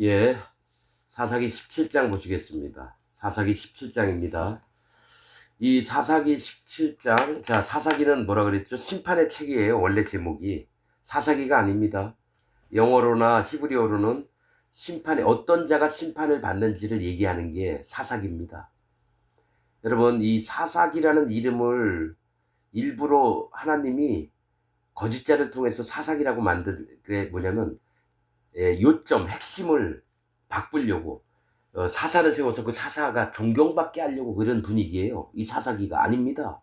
예, 사사기 17장 보시겠습니다. 사사기 17장입니다. 이 사사기 17장, 자, 사사기는 뭐라 그랬죠? 심판의 책이에요. 원래 제목이. 사사기가 아닙니다. 영어로나 히브리어로는 어떤 자가 심판을 받는지를 얘기하는 게 사사기입니다. 여러분, 이 사사기라는 이름을 일부러 하나님이 거짓자를 통해서 사사기라고 만든 게 뭐냐면, 요점, 핵심을 바꾸려고 사사를 세워서 그 사사가 존경받게 하려고 그런 분위기예요. 이 사사기가 아닙니다.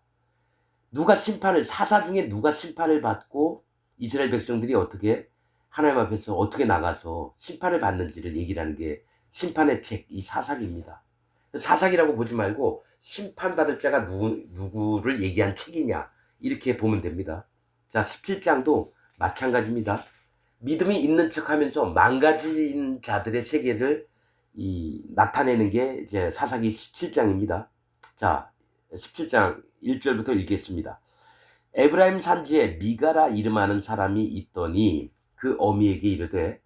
사사 중에 누가 심판을 받고 이스라엘 백성들이 어떻게 하나님 앞에서 어떻게 나가서 심판을 받는지를 얘기를 하는 게 심판의 책, 이 사사기입니다. 사사기라고 보지 말고 심판받을 자가 누구를 얘기한 책이냐, 이렇게 보면 됩니다. 자, 17장도 마찬가지입니다. 믿음이 있는 척 하면서 망가진 자들의 세계를 나타내는 게 이제 사사기 17장입니다. 자, 17장 1절부터 읽겠습니다. 에브라임 산지에 미가라 이름하는 사람이 있더니 그 어미에게 이르되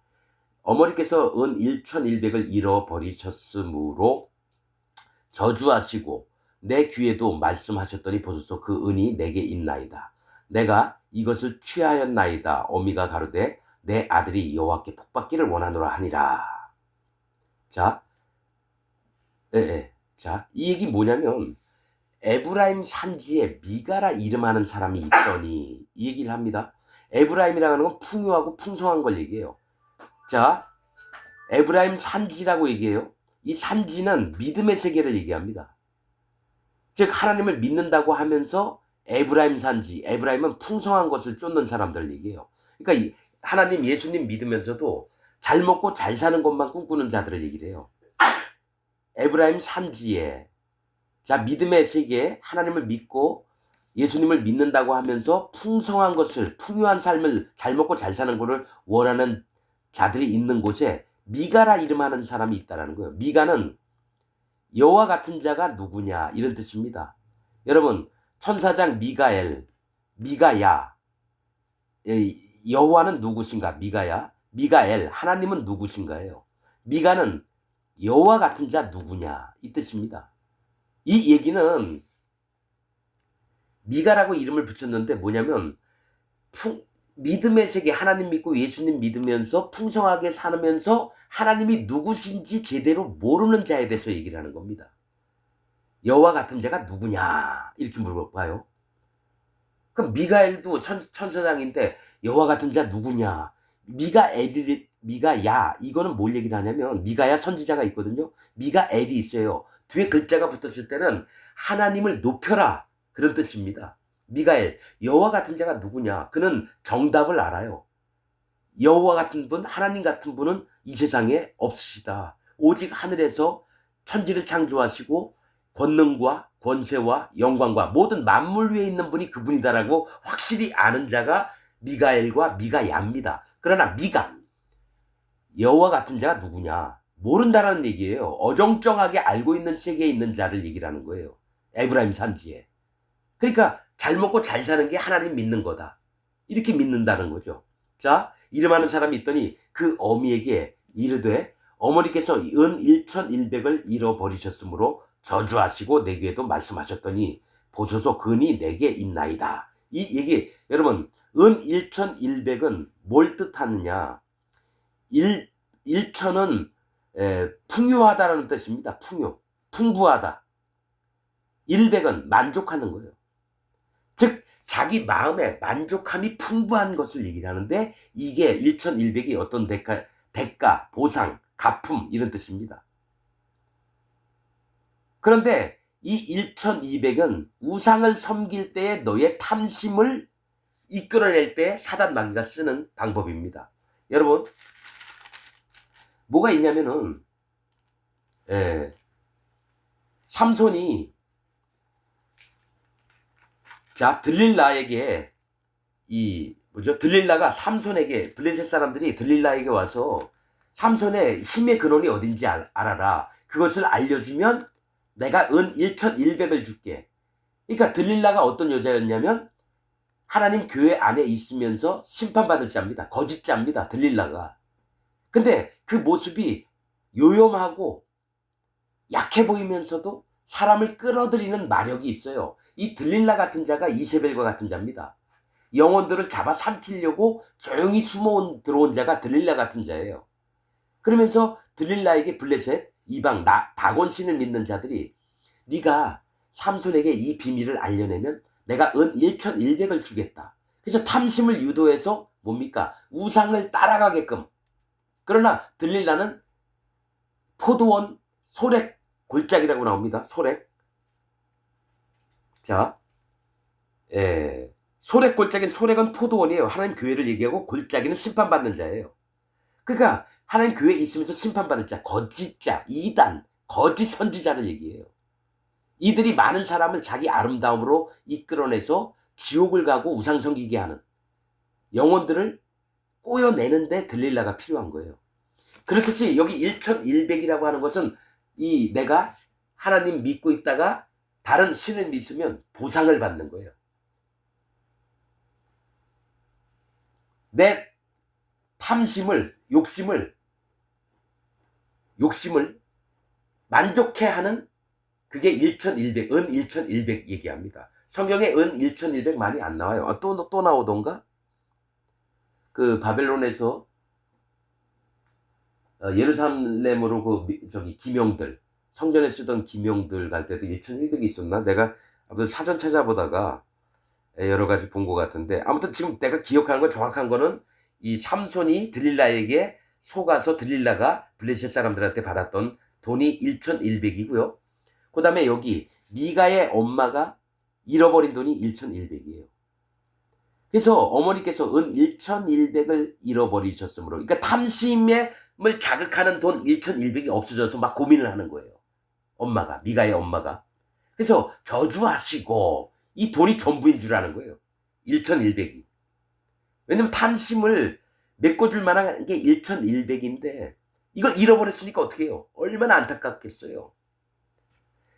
어머니께서 은 1,100을 잃어버리셨으므로 저주하시고 내 귀에도 말씀하셨더니 보소서 그 은이 내게 있나이다. 내가 이것을 취하였나이다. 어미가 가로되 내 아들이 여호와께 복받기를 원하노라 하니라. 자, 자, 이 얘기 뭐냐면 에브라임 산지에 미가라 이름하는 사람이 있더니 이 얘기를 합니다. 에브라임이라는 건 풍요하고 풍성한 걸 얘기해요. 자, 에브라임 산지라고 얘기해요. 이 산지는 믿음의 세계를 얘기합니다. 즉 하나님을 믿는다고 하면서 에브라임 산지, 에브라임은 풍성한 것을 쫓는 사람들을 얘기해요. 그러니까 하나님, 예수님 믿으면서도 잘 먹고 잘 사는 것만 꿈꾸는 자들을 얘기를 해요. 에브라임 산지에, 자, 믿음의 세계에 하나님을 믿고 예수님을 믿는다고 하면서 풍성한 것을, 풍요한 삶을, 잘 먹고 잘 사는 것을 원하는 자들이 있는 곳에 미가라 이름하는 사람이 있다라는 거예요. 미가는 여호와 같은 자가 누구냐, 이런 뜻입니다. 여러분, 천사장 미가엘, 미가야, 여호와는 누구신가? 미가야, 미가엘, 하나님은 누구신가예요. 미가는 여호와 같은 자 누구냐, 이 뜻입니다. 이 얘기는 미가라고 이름을 붙였는데 뭐냐면 믿음의 세계, 하나님 믿고 예수님 믿으면서 풍성하게 살면서 하나님이 누구신지 제대로 모르는 자에 대해서 얘기를 하는 겁니다. 여호와 같은 자가 누구냐, 이렇게 물어봐요. 그럼 미가엘도 천사장인데 여호와 같은 자 누구냐? 미가야, 이거는 뭘 얘기를 하냐면 미가야 선지자가 있거든요. 미가엘이 있어요. 뒤에 글자가 붙었을 때는 하나님을 높여라, 그런 뜻입니다. 미가엘, 여호와 같은 자가 누구냐? 그는 정답을 알아요. 여호와 같은 분, 하나님 같은 분은 이 세상에 없으시다. 오직 하늘에서 천지를 창조하시고 권능과 권세와 영광과 모든 만물 위에 있는 분이 그분이다라고 확실히 아는 자가 미가엘과 미가야입니다. 그러나 여호와 같은 자가 누구냐? 모른다라는 얘기예요. 어정쩡하게 알고 있는 세계에 있는 자를 얘기를 하는 거예요. 에브라임 산지에. 그러니까 잘 먹고 잘 사는 게 하나님 믿는 거다, 이렇게 믿는다는 거죠. 자, 이름하는 사람이 있더니 그 어미에게 이르되 어머니께서 은 1,100을 잃어버리셨으므로 저주하시고 내게도 말씀하셨더니 보소서 근이 내게 있나이다. 이 얘기, 여러분, 은 1,100은 뭘 뜻하느냐? 1천은 풍요하다라는 뜻입니다. 풍부하다. 100은 만족하는 거예요. 즉 자기 마음에 만족함이 풍부한 것을 얘기를 하는데 이게 1,100이 어떤 대가, 보상, 갚음, 이런 뜻입니다. 그런데 이 1,200은 우상을 섬길 때에 너의 탐심을 이끌어낼 때 사단 마귀가 쓰는 방법입니다. 여러분, 뭐가 있냐면은 삼손이, 자, 들릴라에게 들릴라가 삼손에게, 블레셋 사람들이 들릴라에게 와서 삼손의 힘의 근원이 어딘지 알아라. 그것을 알려주면 내가 은 1,100을 줄게. 그러니까 들릴라가 어떤 여자였냐면 하나님 교회 안에 있으면서 심판받을 자입니다. 거짓자입니다. 들릴라가. 근데 그 모습이 요염하고 약해 보이면서도 사람을 끌어들이는 마력이 있어요. 이 들릴라 같은 자가 이세벨과 같은 자입니다. 영혼들을 잡아 삼키려고 조용히 들어온 자가 들릴라 같은 자예요. 그러면서 들릴라에게 블레셋, 이방, 다곤 신을 믿는 자들이 네가 삼손에게 이 비밀을 알려내면 내가 은 1,100을 주겠다. 그래서 탐심을 유도해서 뭡니까? 우상을 따라가게끔. 그러나 들릴라는 포도원 소렉 골짜기라고 나옵니다. 소렉. 자, 소렉 골짜기는, 소렉은 포도원이에요. 하나님 교회를 얘기하고 골짜기는 심판받는 자예요. 그러니까 하나님 교회에 있으면서 심판받을 자, 거짓자, 이단, 거짓 선지자를 얘기해요. 이들이 많은 사람을 자기 아름다움으로 이끌어내서 지옥을 가고 우상 섬기게 하는 영혼들을 꼬여내는데 들릴라가 필요한 거예요. 그렇듯이 여기 1,100이라고 하는 것은 이 내가 하나님 믿고 있다가 다른 신을 믿으면 보상을 받는 거예요. 내 탐심을, 욕심을 만족해 하는 그게 1,100, 은 1,100 얘기합니다. 성경에 은 1,100 많이 안 나와요. 또 나오던가? 그 바벨론에서 예루살렘으로 기명들, 성전에 쓰던 기명들 갈 때도 1,100이 있었나? 내가 아무튼 사전 찾아보다가 여러 가지 본 것 같은데, 아무튼 지금 내가 기억하는 건, 정확한 거는 이 삼손이 들릴라에게 속아서 들릴라가 블레셋 사람들한테 받았던 돈이 1,100이고요. 그 다음에 여기 미가의 엄마가 잃어버린 돈이 1,100이에요. 그래서 어머니께서 은 1,100을 잃어버리셨으므로, 그러니까 탐심을 자극하는 돈 1,100이 없어져서 막 고민을 하는 거예요. 엄마가, 미가의 엄마가. 그래서 저주하시고 이 돈이 전부인 줄 아는 거예요. 1,100이. 왜냐면 탐심을 메꿔줄 만한 게 1,100인데 이걸 잃어버렸으니까 어떻게 해요? 얼마나 안타깝겠어요.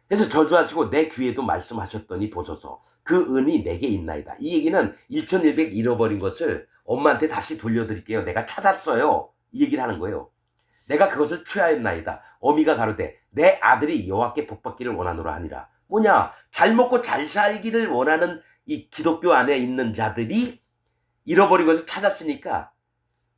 그래서 저주하시고 내 귀에도 말씀하셨더니 보소서 그 은이 내게 있나이다. 이 얘기는 1,100 잃어버린 것을 엄마한테 다시 돌려드릴게요. 내가 찾았어요. 이 얘기를 하는 거예요. 내가 그것을 취하였나이다. 어미가 가로되 내 아들이 여호와께 복받기를 원하노라 하니라. 뭐냐? 잘 먹고 잘 살기를 원하는 이 기독교 안에 있는 자들이 잃어버린 것을 찾았으니까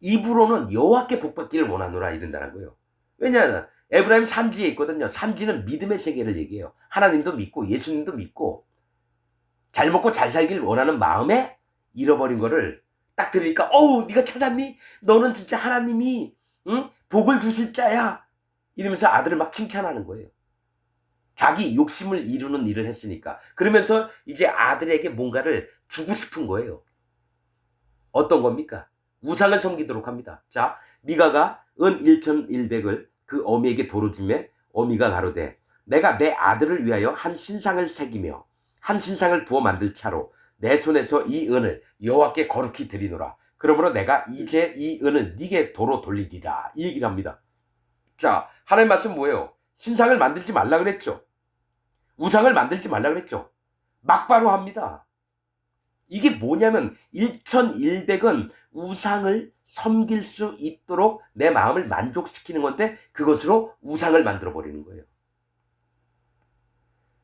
입으로는 여호와께 복받기를 원하노라 이른다는 거예요. 왜냐하면 에브라임 산지에 있거든요. 산지는 믿음의 세계를 얘기해요. 하나님도 믿고 예수님도 믿고 잘 먹고 잘 살기를 원하는 마음에 잃어버린 거를 딱 들으니까 어우 네가 찾았니? 너는 진짜 하나님이 복을 주실 자야. 이러면서 아들을 막 칭찬하는 거예요. 자기 욕심을 이루는 일을 했으니까. 그러면서 이제 아들에게 뭔가를 주고 싶은 거예요. 어떤 겁니까? 우상을 섬기도록 합니다. 자, 미가가 은 1,100을 그 어미에게 도로 주매 어미가 가로되 내가 내 아들을 위하여 한 신상을 새기며 한 신상을 부어 만들 차로 내 손에서 이 은을 여호와께 거룩히 드리노라. 그러므로 내가 이제 이 은을 네게 도로 돌리리라. 이 얘기를 합니다. 자, 하나님 말씀 뭐예요? 신상을 만들지 말라 그랬죠. 우상을 만들지 말라 그랬죠. 막바로 합니다. 이게 뭐냐면 1,100은 우상을 섬길 수 있도록 내 마음을 만족시키는 건데 그것으로 우상을 만들어 버리는 거예요.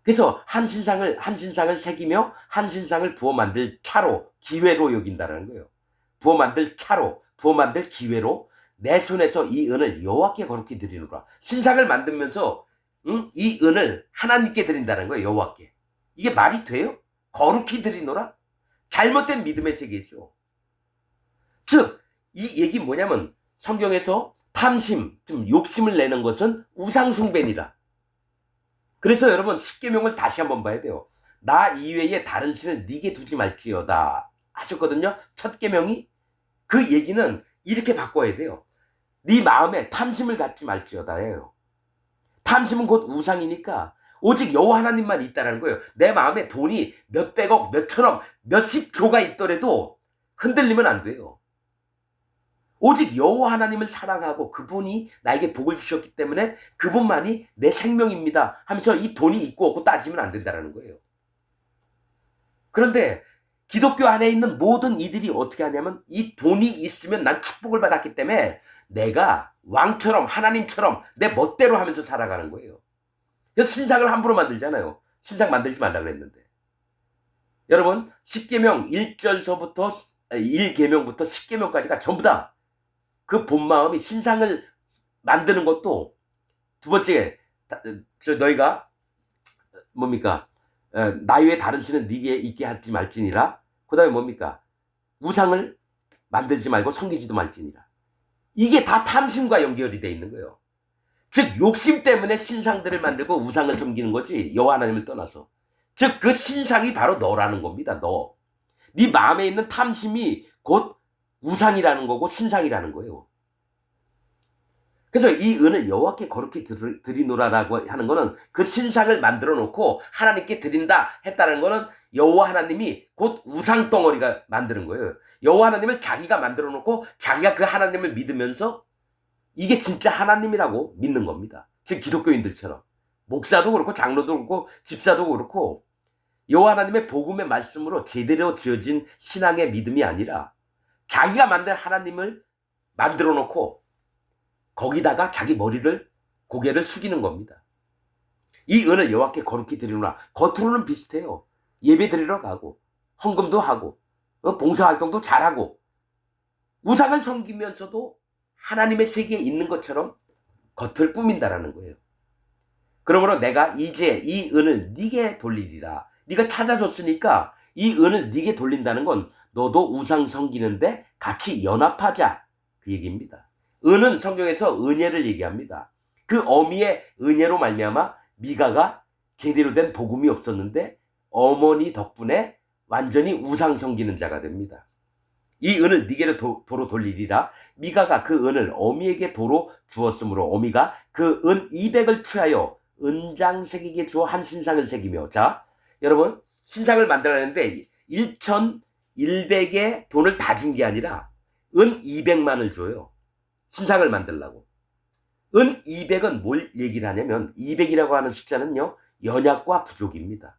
그래서 한 신상을 새기며 한 신상을 부어 만들 차로, 기회로 여긴다는 거예요. 부어 만들 차로, 부어 만들 기회로 내 손에서 이 은을 여호와께 거룩히 드리노라. 신상을 만들면서 이 은을 하나님께 드린다는 거예요. 여호와께. 이게 말이 돼요? 거룩히 드리노라? 잘못된 믿음의 세계죠. 즉, 이 얘기 뭐냐면 성경에서 탐심, 좀 욕심을 내는 것은 우상숭배니라. 그래서 여러분 십계명을 다시 한번 봐야 돼요. 나 이외에 다른 신을 네게 두지 말지어다 하셨거든요. 첫 계명이. 그 얘기는 이렇게 바꿔야 돼요. 네 마음에 탐심을 갖지 말지어다예요. 탐심은 곧 우상이니까 오직 여호와 하나님만 있다는 거예요. 내 마음에 돈이 몇백억, 몇천억, 몇십조가 있더라도 흔들리면 안 돼요. 오직 여호와 하나님을 사랑하고 그분이 나에게 복을 주셨기 때문에 그분만이 내 생명입니다 하면서 이 돈이 있고 없고 따지면 안 된다는 거예요. 그런데 기독교 안에 있는 모든 이들이 어떻게 하냐면 이 돈이 있으면 난 축복을 받았기 때문에 내가 왕처럼 하나님처럼 내 멋대로 하면서 살아가는 거예요. 그래서 신상을 함부로 만들잖아요. 신상 만들지 말라 그랬는데. 여러분, 10계명 1절서부터 1계명부터 10계명까지가 전부 다 그 본마음이 신상을 만드는 것도 두 번째 너희가 뭡니까? 나 외에 다른 신은 네게 있게 하지 말지니라. 그 다음에 뭡니까? 우상을 만들지 말고 섬기지도 말지니라. 이게 다 탐심과 연결이 돼 있는 거예요. 즉 욕심 때문에 신상들을 만들고 우상을 섬기는 거지 여호와 하나님을 떠나서. 즉 그 신상이 바로 너라는 겁니다. 너. 네 마음에 있는 탐심이 곧 우상이라는 거고 신상이라는 거예요. 그래서 이 은을 여호와께 거룩히 드리노라라고 하는 거는 그 신상을 만들어 놓고 하나님께 드린다 했다는 거는 여호와 하나님이 곧 우상 덩어리가 만드는 거예요. 여호와 하나님을 자기가 만들어 놓고 자기가 그 하나님을 믿으면서 이게 진짜 하나님이라고 믿는 겁니다. 즉 기독교인들처럼. 목사도 그렇고 장로도 그렇고 집사도 그렇고 여호와 하나님의 복음의 말씀으로 제대로 지어진 신앙의 믿음이 아니라 자기가 만든 하나님을 만들어 놓고 거기다가 자기 고개를 숙이는 겁니다. 이 은을 여호와께 거룩히 드리노라. 겉으로는 비슷해요. 예배 드리러 가고 헌금도 하고 봉사활동도 잘하고 우상을 섬기면서도 하나님의 세계에 있는 것처럼 겉을 꾸민다라는 거예요. 그러므로 내가 이제 이 은을 네게 돌리리라. 네가 찾아줬으니까 이 은을 네게 돌린다는 건 너도 우상 섬기는데 같이 연합하자 그 얘기입니다. 은은 성경에서 은혜를 얘기합니다. 그 어미의 은혜로 말미암아 미가가 제대로 된 복음이 없었는데 어머니 덕분에 완전히 우상 섬기는 자가 됩니다. 이 은을 네게로 도로 돌리리라. 미가가 그 은을 어미에게 도로 주었으므로 어미가 그 은 200을 취하여 은장 새기게 주어 한 신상을 새기며. 자, 여러분 신상을 만들어내는데 1,100의 돈을 다 준 게 아니라 은 200만을 줘요. 신상을 만들려고. 은 200은 뭘 얘기를 하냐면 200이라고 하는 숫자는요 연약과 부족입니다.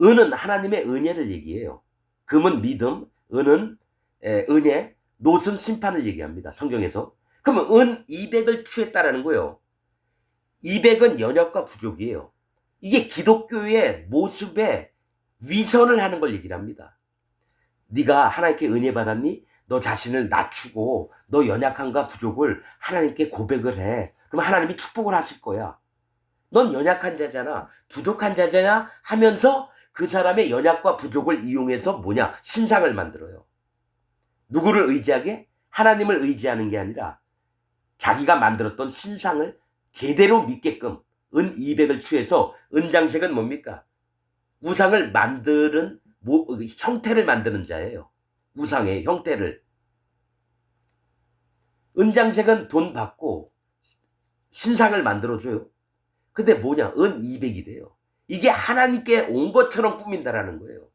은은 하나님의 은혜를 얘기해요. 금은 믿음, 은은 은혜, 노은 심판을 얘기합니다. 성경에서. 그러면 은 200을 취했다라는 거예요. 200은 연약과 부족이에요. 이게 기독교의 모습에 위선을 하는 걸 얘기를 합니다. 네가 하나님께 은혜 받았니? 너 자신을 낮추고 너 연약함과 부족을 하나님께 고백을 해. 그럼 하나님이 축복을 하실 거야. 넌 연약한 자잖아. 부족한 자잖아 하면서 그 사람의 연약과 부족을 이용해서 뭐냐? 신상을 만들어요. 누구를 의지하게? 하나님을 의지하는 게 아니라 자기가 만들었던 신상을 제대로 믿게끔 은 200을 취해서 은장색은 뭡니까? 우상을 만드는 형태를 만드는 자예요. 우상의 형태를. 은장색은 돈 받고 신상을 만들어줘요. 근데 뭐냐? 은 200이래요. 이게 하나님께 온 것처럼 꾸민다라는 거예요.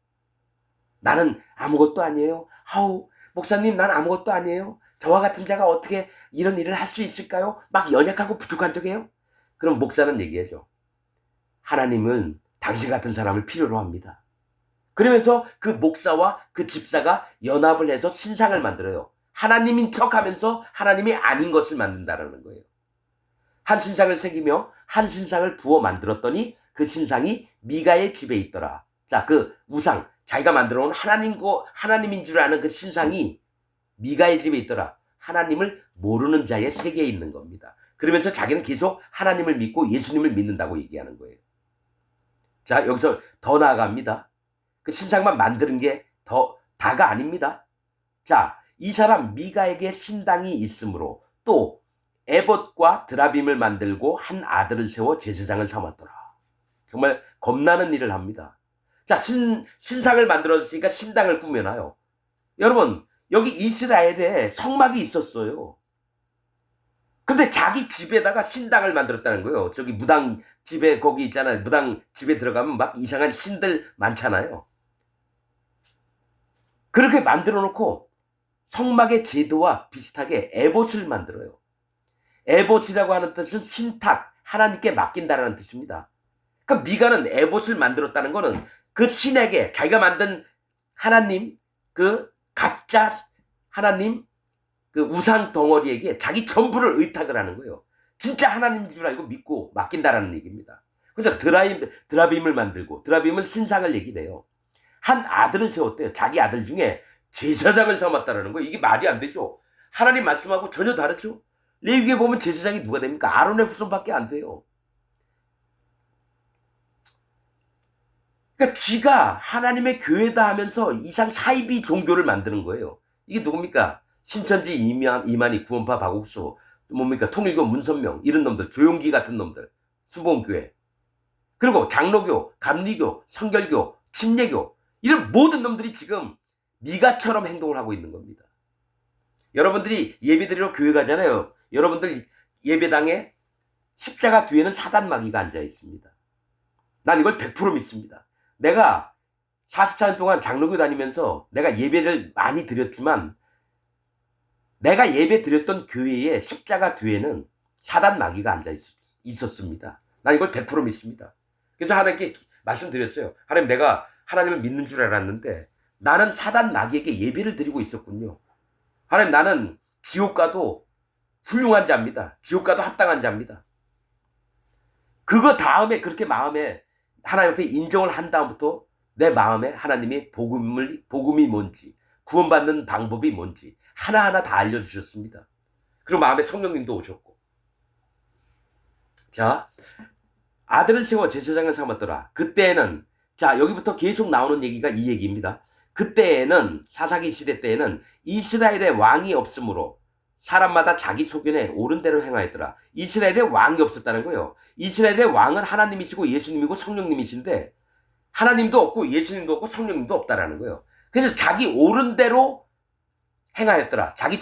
나는 아무것도 아니에요. 아우 목사님 난 아무것도 아니에요. 저와 같은 자가 어떻게 이런 일을 할 수 있을까요? 막 연약하고 부족한 척해요. 그럼 목사는 얘기해줘. 하나님은 당신 같은 사람을 필요로 합니다. 그러면서 그 목사와 그 집사가 연합을 해서 신상을 만들어요. 하나님인 척하면서 하나님이 아닌 것을 만든다라는 거예요. 한 신상을 새기며 한 신상을 부어 만들었더니 그 신상이 미가의 집에 있더라. 자, 그 우상, 자기가 만들어 온 하나님인 줄 아는 그 신상이 미가의 집에 있더라. 하나님을 모르는 자의 세계에 있는 겁니다. 그러면서 자기는 계속 하나님을 믿고 예수님을 믿는다고 얘기하는 거예요. 자, 여기서 더 나아갑니다. 그 신상만 만드는 게 다가 아닙니다. 자, 이 사람 미가에게 신당이 있으므로 또 에봇과 드라빔을 만들고 한 아들을 세워 제사장을 삼았더라. 정말 겁나는 일을 합니다. 자, 신상을 만들었으니까 신당을 꾸며놔요. 여러분, 여기 이스라엘에 성막이 있었어요. 근데 자기 집에다가 신당을 만들었다는 거예요. 저기 무당 집에 거기 있잖아요. 무당 집에 들어가면 막 이상한 신들 많잖아요. 그렇게 만들어 놓고 성막의 제도와 비슷하게 에봇을 만들어요. 에봇이라고 하는 뜻은 신탁, 하나님께 맡긴다라는 뜻입니다. 그러니까 미가는 에봇을 만들었다는 거는 그 신에게 자기가 만든 하나님, 그 가짜 하나님, 그 우상 덩어리에게 자기 전부를 의탁을 하는 거예요. 진짜 하나님인 줄 알고 믿고 맡긴다라는 얘기입니다. 그래서 드라빔을 만들고, 드라빔은 신상을 얘기해요. 한 아들을 세웠대요. 자기 아들 중에 제사장을 삼았다라는 거예요. 이게 말이 안 되죠. 하나님 말씀하고 전혀 다르죠. 레위기에 보면 제사장이 누가 됩니까? 아론의 후손밖에 안 돼요. 그러니까 지가 하나님의 교회다 하면서 이상 사이비 종교를 만드는 거예요. 이게 누굽니까? 신천지 이만희 구원파 박옥수, 뭡니까? 통일교 문선명, 이런 놈들, 조용기 같은 놈들, 수봉교회, 그리고 장로교, 감리교, 성결교, 침례교, 이런 모든 놈들이 지금 미가처럼 행동을 하고 있는 겁니다. 여러분들이 예배드리러 교회 가잖아요. 여러분들 예배당에 십자가 뒤에는 사단 마귀가 앉아 있습니다. 난 이걸 100% 믿습니다. 내가 44년 동안 장로교 다니면서 내가 예배를 많이 드렸지만 내가 예배 드렸던 교회의 십자가 뒤에는 사단 마귀가 앉아 있었습니다. 난 이걸 100% 믿습니다. 그래서 하나님께 말씀드렸어요. 하나님, 내가 하나님을 믿는 줄 알았는데 나는 사단 마귀에게 예배를 드리고 있었군요. 하나님, 나는 지옥 가도 훌륭한 자입니다. 지옥 가도 합당한 자입니다. 그거 다음에 그렇게 마음에 하나님 앞에 인정을 한 다음부터 내 마음에 하나님이 복음이 뭔지, 구원받는 방법이 뭔지 하나하나 다 알려주셨습니다. 그리고 마음에 성령님도 오셨고. 자, 아들을 세워 제사장을 삼았더라. 그때에는, 자, 여기부터 계속 나오는 얘기가 이 얘기입니다. 그때에는, 사사기 시대 때에는 이스라엘의 왕이 없으므로 사람마다 자기 소견에 옳은 대로 행하였더라. 이스라엘에 왕이 없었다는 거예요. 이스라엘의 왕은 하나님이시고 예수님이고 성령님이신데 하나님도 없고 예수님도 없고 성령님도 없다라는 거예요. 그래서 자기 옳은 대로 행하였더라. 자기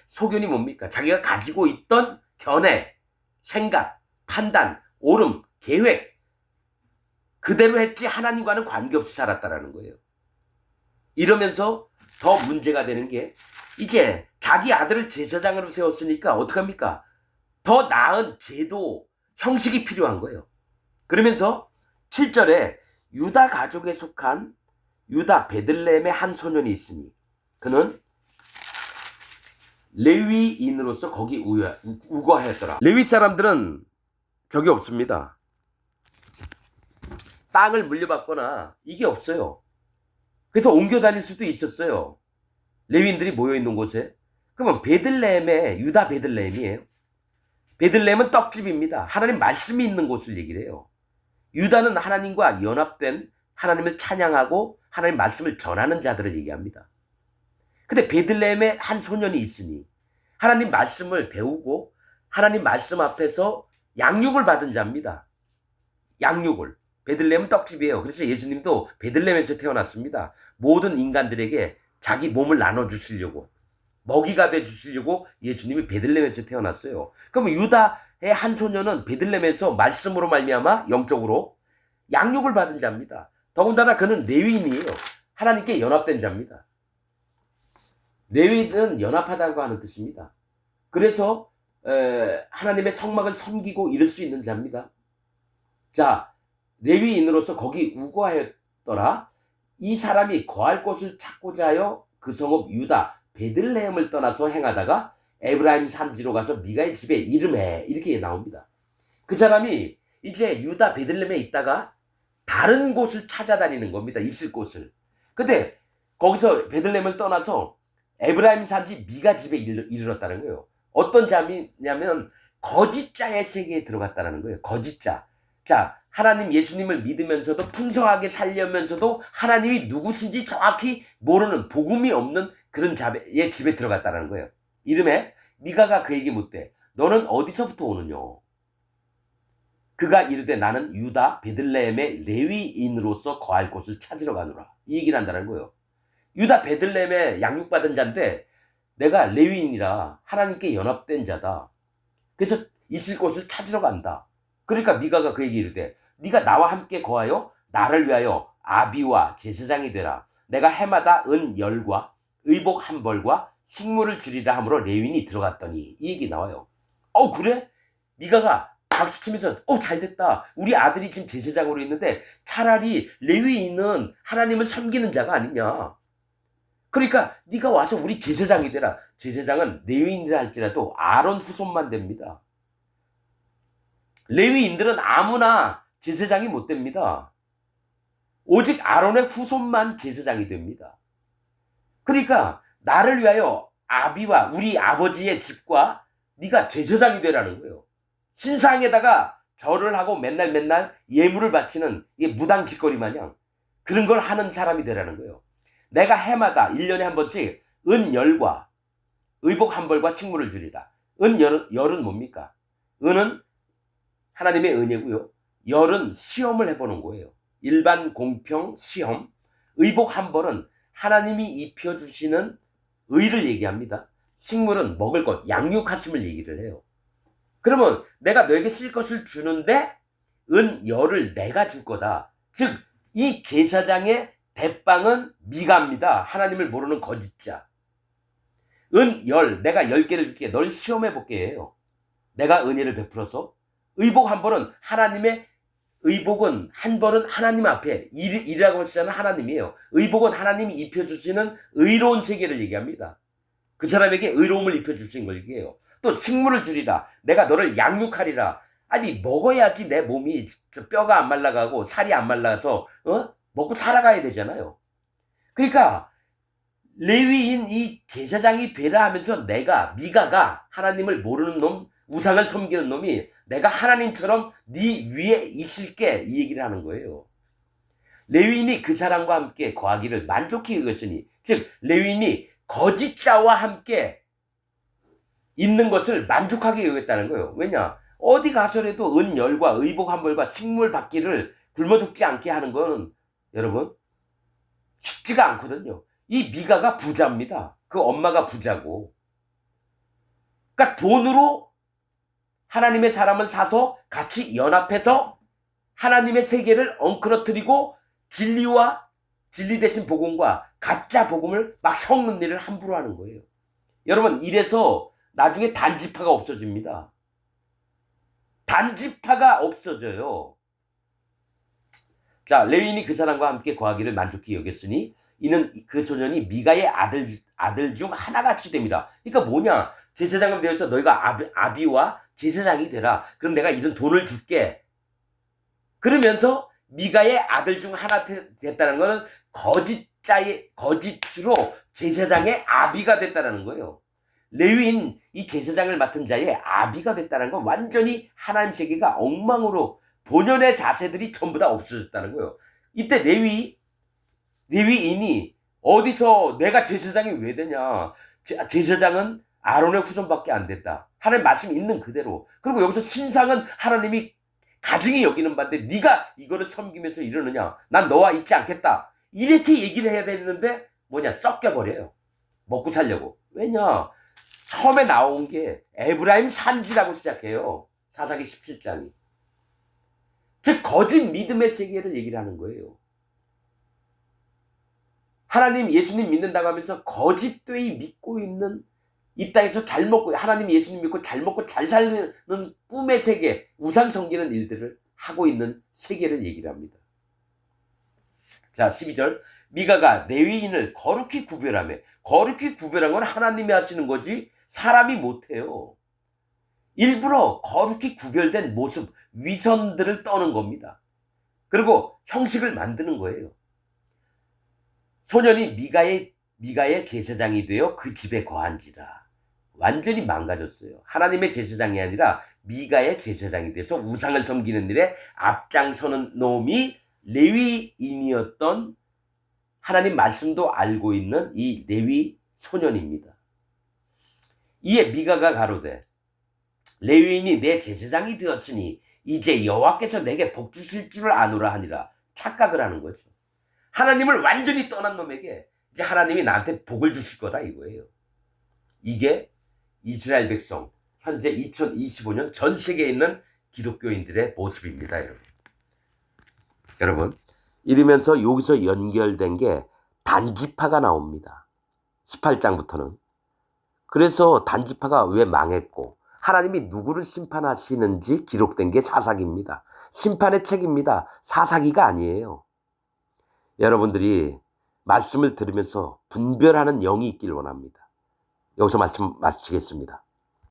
소견이 뭡니까? 자기가 가지고 있던 견해, 생각, 판단, 옳음, 계획, 그대로 했지 하나님과는 관계없이 살았다라는 거예요. 이러면서 더 문제가 되는 게, 이제 자기 아들을 제사장으로 세웠으니까 어떡합니까? 더 나은 제도, 형식이 필요한 거예요. 그러면서 7절에 유다 가족에 속한 유다 베들레헴의 한 소년이 있으니 그는 레위인으로서 거기 우거하였더라. 레위 사람들은 적이 없습니다. 땅을 물려받거나 이게 없어요. 그래서 옮겨 다닐 수도 있었어요. 레위인들이 모여있는 곳에. 그러면 유다 베들레헴이에요. 베들레헴은 떡집입니다. 하나님 말씀이 있는 곳을 얘기를 해요. 유다는 하나님과 연합된, 하나님을 찬양하고 하나님 말씀을 전하는 자들을 얘기합니다. 근데 베들레헴에 한 소년이 있으니 하나님 말씀을 배우고 하나님 말씀 앞에서 양육을 받은 자입니다. 양육을. 베들레헴은 떡집이에요. 그래서 예수님도 베들레헴에서 태어났습니다. 모든 인간들에게 자기 몸을 나눠주시려고, 먹이가 되주시려고 예수님이 베들레헴에서 태어났어요. 그러면 유다의 한 소년은 베들레헴에서 말씀으로 말미암아 영적으로 양육을 받은 자입니다. 더군다나 그는 레위인이에요. 하나님께 연합된 자입니다. 레위인은 연합하다고 하는 뜻입니다. 그래서 하나님의 성막을 섬기고 이룰 수 있는 자입니다. 자, 레위인으로서 거기 우거하였더라. 이 사람이 거할 곳을 찾고자 하여 그 성읍 유다 베들레헴을 떠나서 행하다가 에브라임 산지로 가서 미가의 집에 이름해, 이렇게 나옵니다. 그 사람이 이제 유다 베들레헴에 있다가 다른 곳을 찾아다니는 겁니다. 있을 곳을. 근데 거기서 베들레헴을 떠나서 에브라임 산지 미가 집에 이르렀다는 거예요. 어떤 자냐면 거짓자의 세계에 들어갔다는 거예요. 거짓자. 자, 하나님 예수님을 믿으면서도 풍성하게 살려면서도 하나님이 누구신지 정확히 모르는, 복음이 없는 그런 자의 집에 들어갔다는 거예요. 이름에 미가가 그에게 묻되 너는 어디서부터 오느냐? 그가 이르되 나는 유다 베들레헴의 레위인으로서 거할 곳을 찾으러 가노라. 이 얘기를 한다는 거예요. 유다 베들레헴에 양육받은 자인데 내가 레위인이라 하나님께 연합된 자다. 그래서 있을 곳을 찾으러 간다. 그러니까 미가가 그에게 이르되 네가 나와 함께 거하여 나를 위하여 아비와 제사장이 되라. 내가 해마다 은 10과 의복 1벌과 식물을 주리라 하므로 레위인이 들어갔더니, 이 얘기 나와요. 그래? 미가가 박수치면서 잘됐다. 우리 아들이 지금 제사장으로 있는데 차라리 레위인은 하나님을 섬기는 자가 아니냐. 그러니까 네가 와서 우리 제사장이 되라. 제사장은 레위인이라 할지라도 아론 후손만 됩니다. 레위인들은 아무나 제사장이 못 됩니다. 오직 아론의 후손만 제사장이 됩니다. 그러니까 나를 위하여 아비와 우리 아버지의 집과 네가 제사장이 되라는 거예요. 신상에다가 절을 하고 맨날 예물을 바치는 이게 무당 짓거리 마냥 그런 걸 하는 사람이 되라는 거예요. 내가 해마다 1년에 한 번씩 은열과 의복 한 벌과 식물을 주리라. 열은 뭡니까? 은은 하나님의 은혜고요. 열은 시험을 해보는 거예요. 일반 공평 시험. 의복 한 벌은 하나님이 입혀주시는 의를 얘기합니다. 식물은 먹을 것, 양육하심을 얘기를 해요. 그러면 내가 너에게 쓸 것을 주는데 은열을 내가 줄 거다. 즉 이 제사장의 대빵은 미가입니다. 하나님을 모르는 거짓자. 은열, 내가 10개를 줄게. 널 시험해 볼게 해요. 내가 은혜를 베풀어서. 의복 한 벌은 하나님의 의복은 한 벌은 하나님 앞에 일이라고 하시잖아요. 하나님이에요. 의복은 하나님이 입혀주시는 의로운 세계를 얘기합니다. 그 사람에게 의로움을 입혀주신 걸 얘기해요. 또 식물을 주리라. 내가 너를 양육하리라. 아니 먹어야지 내 몸이 뼈가 안 말라가고 살이 안 말라서 먹고 살아가야 되잖아요. 그러니까 레위인 이 제사장이 되라 하면서 미가가 하나님을 모르는 놈, 우상을 섬기는 놈이 내가 하나님처럼 네 위에 있을게 이 얘기를 하는 거예요. 레위인이 그 사람과 함께 거하기를 만족히 여겼으니, 즉 레위인이 거짓자와 함께 있는 것을 만족하게 여겼다는 거예요. 왜냐? 어디 가서라도 은열과 의복 한 벌과 식물 받기를 굶어 죽지 않게 하는 건 여러분 쉽지가 않거든요. 이 미가가 부자입니다. 그 엄마가 부자고. 그러니까 돈으로 하나님의 사람을 사서 같이 연합해서 하나님의 세계를 엉클어뜨리고 진리 대신 복음과 가짜 복음을 막 섞는 일을 함부로 하는 거예요. 여러분 이래서 나중에 단지파가 없어집니다. 단지파가 없어져요. 자, 레위인이 그 사람과 함께 거하기를 만족히 여겼으니 이는 그 소년이 미가의 아들 중 하나같이 됩니다. 그러니까 뭐냐? 제사장은 되어서 너희가 아비와 제사장이 되라. 그럼 내가 이런 돈을 줄게. 그러면서 미가의 아들 중 하나 됐다는 것은 거짓으로 제사장의 아비가 됐다는 거예요. 레위인 이 제사장을 맡은 자의 아비가 됐다는 건 완전히 하나님 세계가 엉망으로 본연의 자세들이 전부 다 없어졌다는 거예요. 이때 레위인이 어디서 내가 제사장이 왜 되냐? 제사장은 아론의 후손밖에 안 됐다. 하나님 말씀이 있는 그대로. 그리고 여기서 신상은 하나님이 가증히 여기는 바인데 네가 이거를 섬기면서 이러느냐? 난 너와 있지 않겠다. 이렇게 얘기를 해야 되는데 뭐냐? 섞여버려요. 먹고 살려고. 왜냐? 처음에 나온 게 에브라임 산지라고 시작해요. 사사기 17장이. 즉 거짓 믿음의 세계를 얘기를 하는 거예요. 하나님 예수님 믿는다고 하면서 거짓되이 믿고 있는 이 땅에서 잘 먹고 하나님 예수님 믿고 잘 먹고 잘 살는 꿈의 세계, 우상 섬기는 일들을 하고 있는 세계를 얘기를 합니다. 자 12절 미가가 레위인을 거룩히 구별하며, 거룩히 구별한 건 하나님이 하시는 거지 사람이 못해요. 일부러 거룩히 구별된 모습, 위선들을 떠는 겁니다. 그리고 형식을 만드는 거예요. 소년이 미가의 제사장이 되어 그 집에 거한지라. 완전히 망가졌어요. 하나님의 제사장이 아니라 미가의 제사장이 돼서 우상을 섬기는 일에 앞장서는 놈이 레위인이었던, 하나님 말씀도 알고 있는 이 레위 소년입니다. 이에 미가가 가로되 레위인이 내 제사장이 되었으니 이제 여호와께서 내게 복 주실 줄을 아노라 하니라. 착각을 하는 거죠. 하나님을 완전히 떠난 놈에게 이제 하나님이 나한테 복을 주실 거다 이거예요. 이게 이스라엘 백성 현재 2025년 전 세계에 있는 기독교인들의 모습입니다. 여러분 이러면서 여기서 연결된 게 단지파가 나옵니다. 18장부터는. 그래서 단지파가 왜 망했고 하나님이 누구를 심판하시는지 기록된 게 사사기입니다. 심판의 책입니다. 사사기가 아니에요. 여러분들이 말씀을 들으면서 분별하는 영이 있길 원합니다. 여기서 말씀 마치겠습니다.